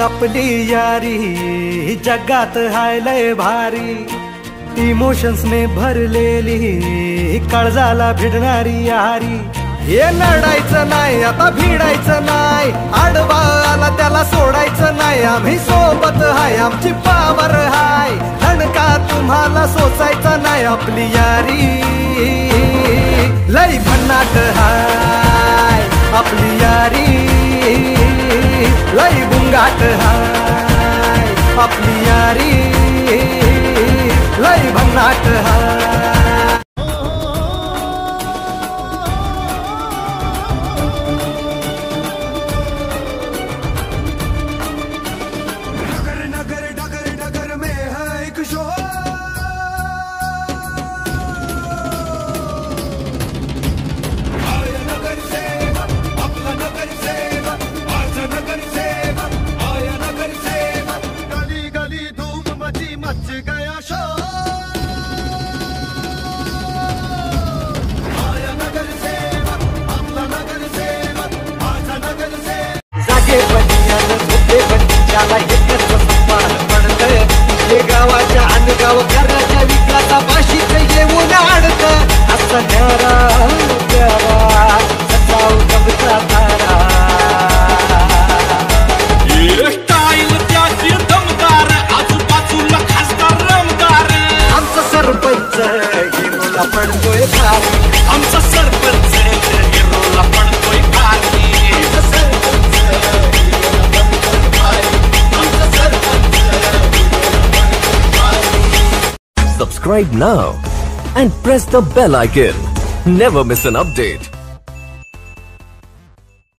आपली यारी जगात हाय लय भारी, इमोशन्स ने भरलेली काळजाला भिडणारी यारी। हे लढायचं नाही आता भिडायचं नाही, आडवा आला त्याला सोडायचं नाही, आम्ही सोबत हाय आमची पावर हाय, धणका तुम्हाला सोसायचा नाही। आपली यारी लय भन्नाट हाय, आपली यारी लय बुंगाट हाय, आपली यारी लय भन्नाट हाय। गावाच्या अनगाव करण्याच्या विकासापाशीच येऊन अडक असं न्यारा प्यारा सजाऊ कविता तारा। स्टाईल त्याची दमदार, आजूबाजूला खासदार रमदार, आमचा सरपंच हिरोला पडतोय भारी, आमचा सरपंच हिरोला पडतोय भारी, Subscribe now and press the bell icon. Never miss an update.